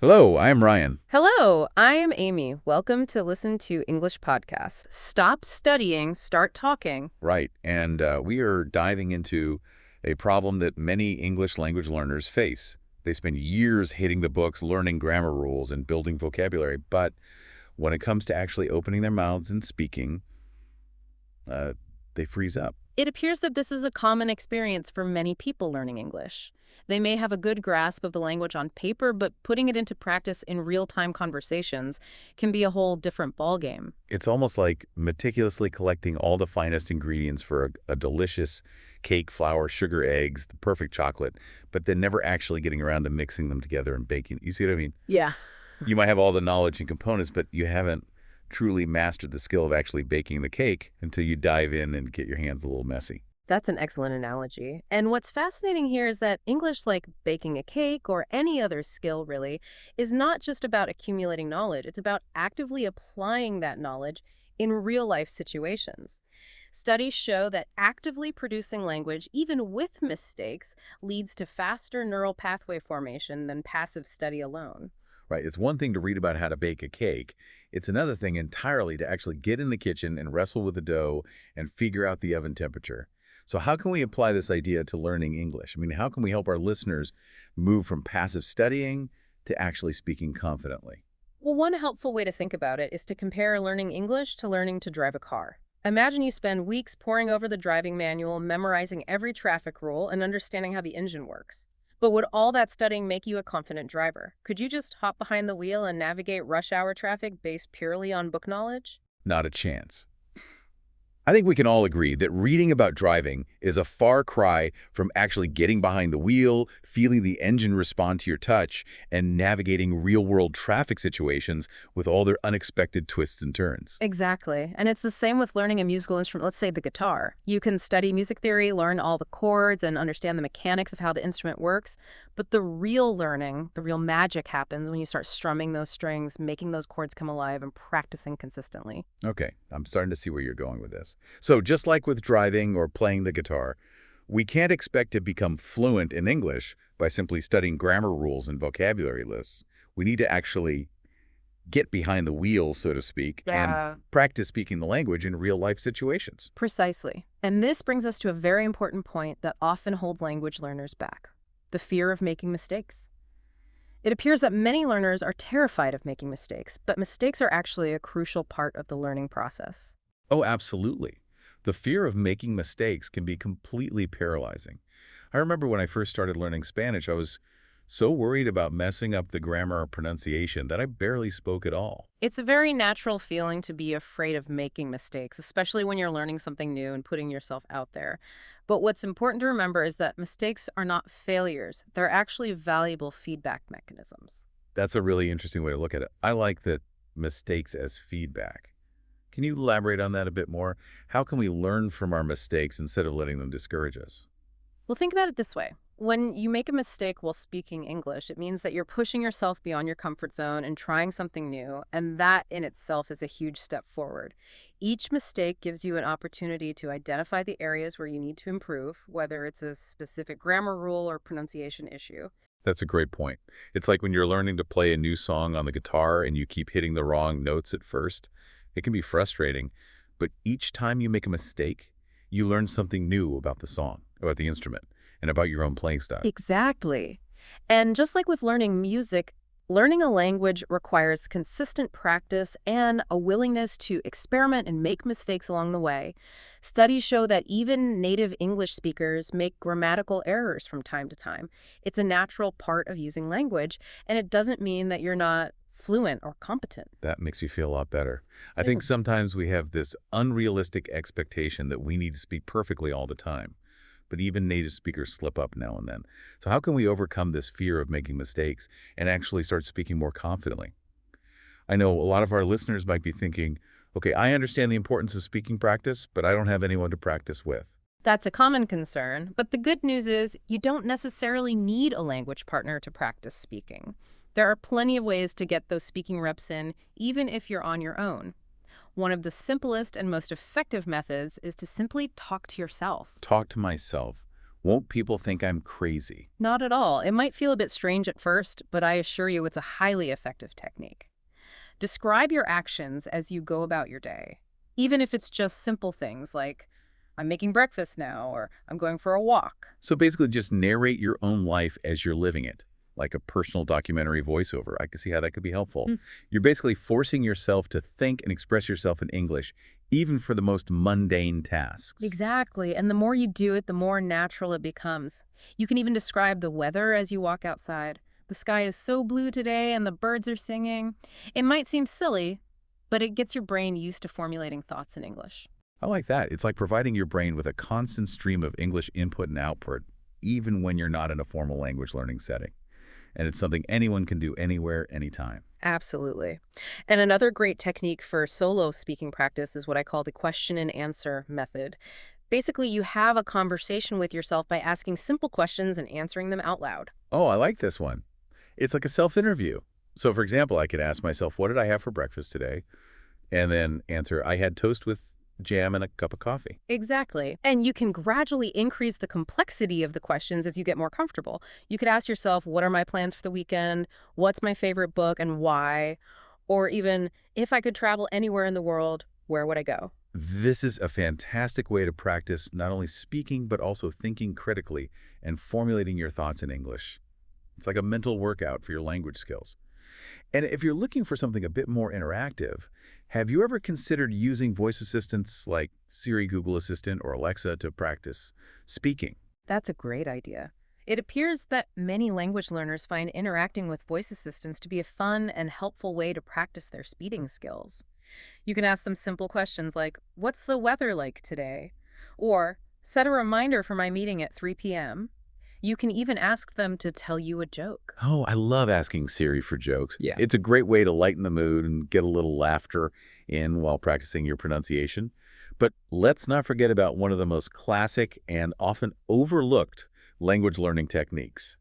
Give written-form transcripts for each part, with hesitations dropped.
Hello, I am Ryan. Hello, I am Amy. Welcome to Listen to English Podcast. Stop studying, start talking. Right, and we are diving into a problem that many English language learners face. They spend years hitting the books, learning grammar rules, and building vocabulary, but when it comes to actually opening their mouths and speaking, uh, they freeze up. It appears that this is a common experience for many people learning English. They may have a good grasp of the language on paper, but putting it into practice in real-time conversations can be a whole different ballgame. It's almost like meticulously collecting all the finest ingredients for a delicious cake, flour, sugar, eggs, the perfect chocolate, but then never actually getting around to mixing them together and baking. You see what I mean? Yeah. You might have all the knowledge and components, but you haven't truly mastered the skill of actually baking the cake until you dive in and get your hands a little messy. That's an excellent analogy. And what's fascinating here is that English, like baking a cake or any other skill really, is not just about accumulating knowledge. It's about actively applying that knowledge in real-life situations. Studies show that actively producing language, even with mistakes, leads to faster neural pathway formation than passive study alone. Right? It's one thing to read about how to bake a cake. It's another thing entirely to actually get in the kitchen and wrestle with the dough and figure out the oven temperature. So how can we apply this idea to learning English? I mean, how can we help our listeners move from passive studying to actually speaking confidently? Well, one helpful way to think about it is to compare learning English to learning to drive a car. Imagine you spend weeks poring over the driving manual, memorizing every traffic rule, and understanding how the engine works. But would all that studying make you a confident driver? Could you just hop behind the wheel and navigate rush hour traffic based purely on book knowledge? Not a chance. I think we can all agree that reading about driving is a far cry from actually getting behind the wheel, feeling the engine respond to your touch, and navigating real-world traffic situations with all their unexpected twists and turns. Exactly. And it's the same with learning a musical instrument, let's say the guitar. You can study music theory, learn all the chords, and understand the mechanics of how the instrument works. But the real learning, the real magic happens when you start strumming those strings, making those chords come alive, and practicing consistently. Okay, I'm starting to see where you're going with this. So just like with driving or playing the guitar, we can't expect to become fluent in English by simply studying grammar rules and vocabulary lists. We need to actually get behind the wheel, so to speak, and practice speaking the language in real-life situations. Precisely. And this brings us to a very important point that often holds language learners back: the fear of making mistakes. It appears that many learners are terrified of making mistakes, but mistakes are actually a crucial part of the learning process. Oh, absolutely. The fear of making mistakes can be completely paralyzing. I remember when I first started learning Spanish, I was so worried about messing up the grammar or pronunciation that I barely spoke at all. It's a very natural feeling to be afraid of making mistakes, especially when you're learning something new and putting yourself out there. But what's important to remember is that mistakes are not failures. They're actually valuable feedback mechanisms. That's a really interesting way to look at it. I like that mistakes as feedback. Can you elaborate on that a bit more? How can we learn from our mistakes instead of letting them discourage us? Well, think about it this way. When you make a mistake while speaking English, it means that you're pushing yourself beyond your comfort zone and trying something new, and that in itself is a huge step forward. Each mistake gives you an opportunity to identify the areas where you need to improve, whether it's a specific grammar rule or pronunciation issue. That's a great point. It's like when you're learning to play a new song on the guitar and you keep hitting the wrong notes at first. It can be frustrating, but each time you make a mistake, you learn something new about the song, about the instrument, and about your own playing style. Exactly. And just like with learning music, learning a language requires consistent practice and a willingness to experiment and make mistakes along the way. Studies show that even native English speakers make grammatical errors from time to time. It's a natural part of using language, and it doesn't mean that you're not fluent or competent. That makes me feel a lot better. I think sometimes we have this unrealistic expectation that we need to speak perfectly all the time. But even native speakers slip up now and then. So how can we overcome this fear of making mistakes and actually start speaking more confidently? I know a lot of our listeners might be thinking, okay, I understand the importance of speaking practice, but I don't have anyone to practice with. That's a common concern, but the good news is you don't necessarily need a language partner to practice speaking. There are plenty of ways to get those speaking reps in, even if you're on your own. One of the simplest and most effective methods is to simply talk to yourself. Talk to myself. Won't people think I'm crazy? Not at all. It might feel a bit strange at first, but I assure you it's a highly effective technique. Describe your actions as you go about your day, even if it's just simple things like, I'm making breakfast now, or I'm going for a walk. So basically just narrate your own life as you're living it, like a personal documentary voiceover. I can see how that could be helpful. Hmm. You're basically forcing yourself to think and express yourself in English, even for the most mundane tasks. Exactly. And the more you do it, the more natural it becomes. You can even describe the weather as you walk outside. The sky is so blue today and the birds are singing. It might seem silly, but it gets your brain used to formulating thoughts in English. I like that. It's like providing your brain with a constant stream of English input and output, even when you're not in a formal language learning setting. And it's something anyone can do anywhere, anytime. Absolutely. And another great technique for solo speaking practice is what I call the question and answer method. Basically, you have a conversation with yourself by asking simple questions and answering them out loud. Oh, I like this one. It's like a self-interview. So, for example, I could ask myself, what did I have for breakfast today? And then answer, I had toast with jam and a cup of coffee. Exactly. And you can gradually increase the complexity of the questions as you get more comfortable. You could ask yourself, what are my plans for the weekend? What's my favorite book and why? Or even, if I could travel anywhere in the world, where would I go? This is a fantastic way to practice not only speaking, but also thinking critically and formulating your thoughts in English. It's like a mental workout for your language skills. And if you're looking for something a bit more interactive, have you ever considered using voice assistants like Siri, Google Assistant, or Alexa to practice speaking? That's a great idea. It appears that many language learners find interacting with voice assistants to be a fun and helpful way to practice their speaking skills. You can ask them simple questions like, what's the weather like today? Or, set a reminder for my meeting at 3 p.m. You can even ask them to tell you a joke. Oh, I love asking Siri for jokes. Yeah. It's a great way to lighten the mood and get a little laughter in while practicing your pronunciation. But let's not forget about one of the most classic and often overlooked language learning techniques,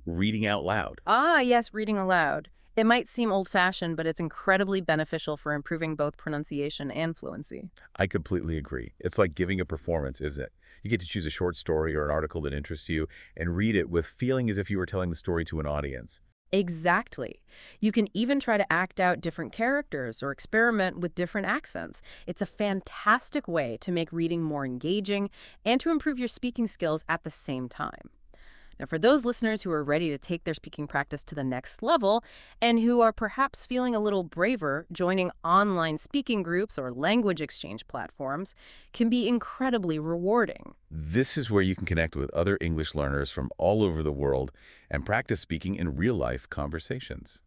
reading out loud. Ah, yes, reading aloud. It might seem old-fashioned, but it's incredibly beneficial for improving both pronunciation and fluency. I completely agree. It's like giving a performance, isn't it? You get to choose a short story or an article that interests you and read it with feeling as if you were telling the story to an audience. Exactly. You can even try to act out different characters or experiment with different accents. It's a fantastic way to make reading more engaging and to improve your speaking skills at the same time. Now, for those listeners who are ready to take their speaking practice to the next level and who are perhaps feeling a little braver, joining online speaking groups or language exchange platforms can be incredibly rewarding. This is where you can connect with other English learners from all over the world and practice speaking in real-life conversations.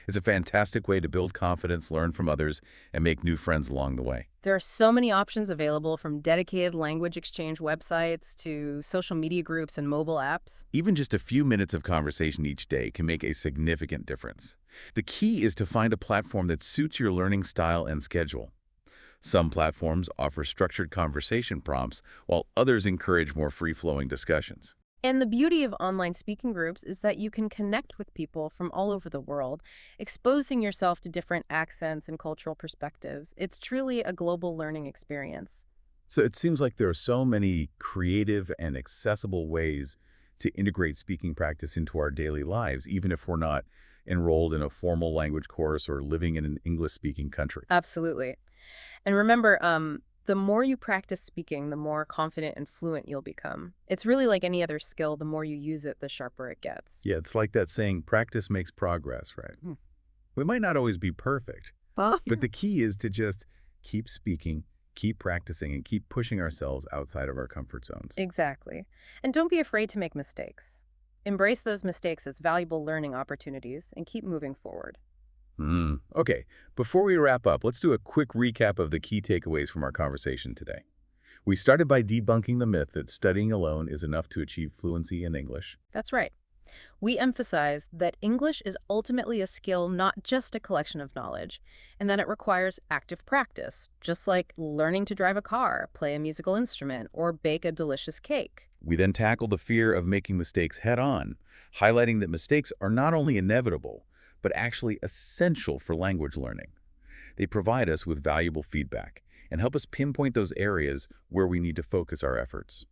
It's a fantastic way to build confidence, learn from others, and make new friends along the way. There are so many options available, from dedicated language exchange websites to social media groups and mobile apps. Even just a few minutes of conversation each day can make a significant difference. The key is to find a platform that suits your learning style and schedule. Some platforms offer structured conversation prompts, while others encourage more free-flowing discussions. And the beauty of online speaking groups is that you can connect with people from all over the world, exposing yourself to different accents and cultural perspectives. It's truly a global learning experience. So it seems like there are so many creative and accessible ways to integrate speaking practice into our daily lives, even if we're not enrolled in a formal language course or living in an English-speaking country. Absolutely. And remember, the more you practice speaking, the more confident and fluent you'll become. It's really like any other skill. The more you use it, the sharper it gets. Yeah, it's like that saying, practice makes progress, right? We might not always be perfect, but the key is to just keep speaking, keep practicing, and keep pushing ourselves outside of our comfort zones. Exactly. And don't be afraid to make mistakes. Embrace those mistakes as valuable learning opportunities and keep moving forward. Okay, before we wrap up, let's do a quick recap of the key takeaways from our conversation today. We started by debunking the myth that studying alone is enough to achieve fluency in English. That's right. We emphasize that English is ultimately a skill, not just a collection of knowledge, and that it requires active practice, just like learning to drive a car, play a musical instrument, or bake a delicious cake. We then tackled the fear of making mistakes head-on, highlighting that mistakes are not only inevitable, but actually essential for language learning. They provide us with valuable feedback and help us pinpoint those areas where we need to focus our efforts.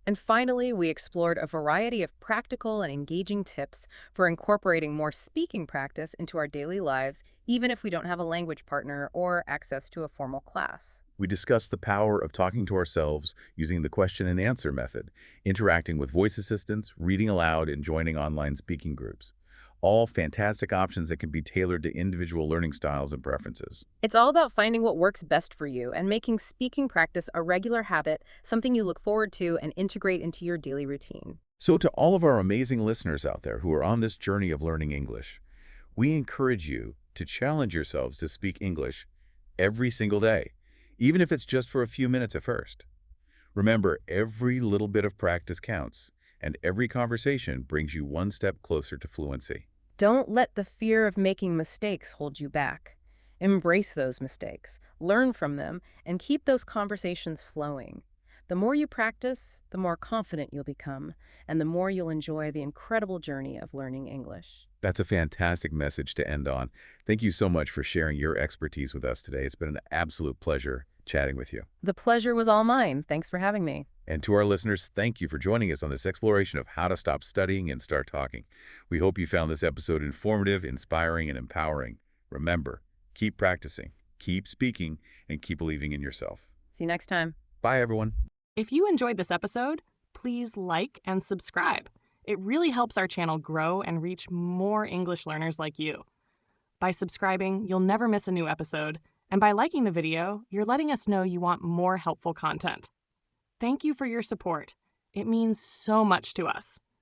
And finally, we explored a variety of practical and engaging tips for incorporating more speaking practice into our daily lives, even if we don't have a language partner or access to a formal class. We discussed the power of talking to ourselves using the question and answer method, interacting with voice assistants, reading aloud, and joining online speaking groups. All fantastic options that can be tailored to individual learning styles and preferences. It's all about finding what works best for you and making speaking practice a regular habit, something you look forward to and integrate into your daily routine. So to all of our amazing listeners out there who are on this journey of learning English, we encourage you to challenge yourselves to speak English every single day, even if it's just for a few minutes at first. Remember, every little bit of practice counts, and every conversation brings you one step closer to fluency. Don't let the fear of making mistakes hold you back. Embrace those mistakes, learn from them, and keep those conversations flowing. The more you practice, the more confident you'll become, and the more you'll enjoy the incredible journey of learning English. That's a fantastic message to end on. Thank you so much for sharing your expertise with us today. It's been an absolute pleasure chatting with you. The pleasure was all mine. Thanks for having me. And to our listeners, thank you for joining us on this exploration of how to stop studying and start talking. We hope you found this episode informative, inspiring, and empowering. Remember, keep practicing, keep speaking, and keep believing in yourself. See you next time. Bye, everyone. If you enjoyed this episode, please like and subscribe. It really helps our channel grow and reach more English learners like you. By subscribing, you'll never miss a new episode, and by liking the video, you're letting us know you want more helpful content. Thank you for your support. It means so much to us.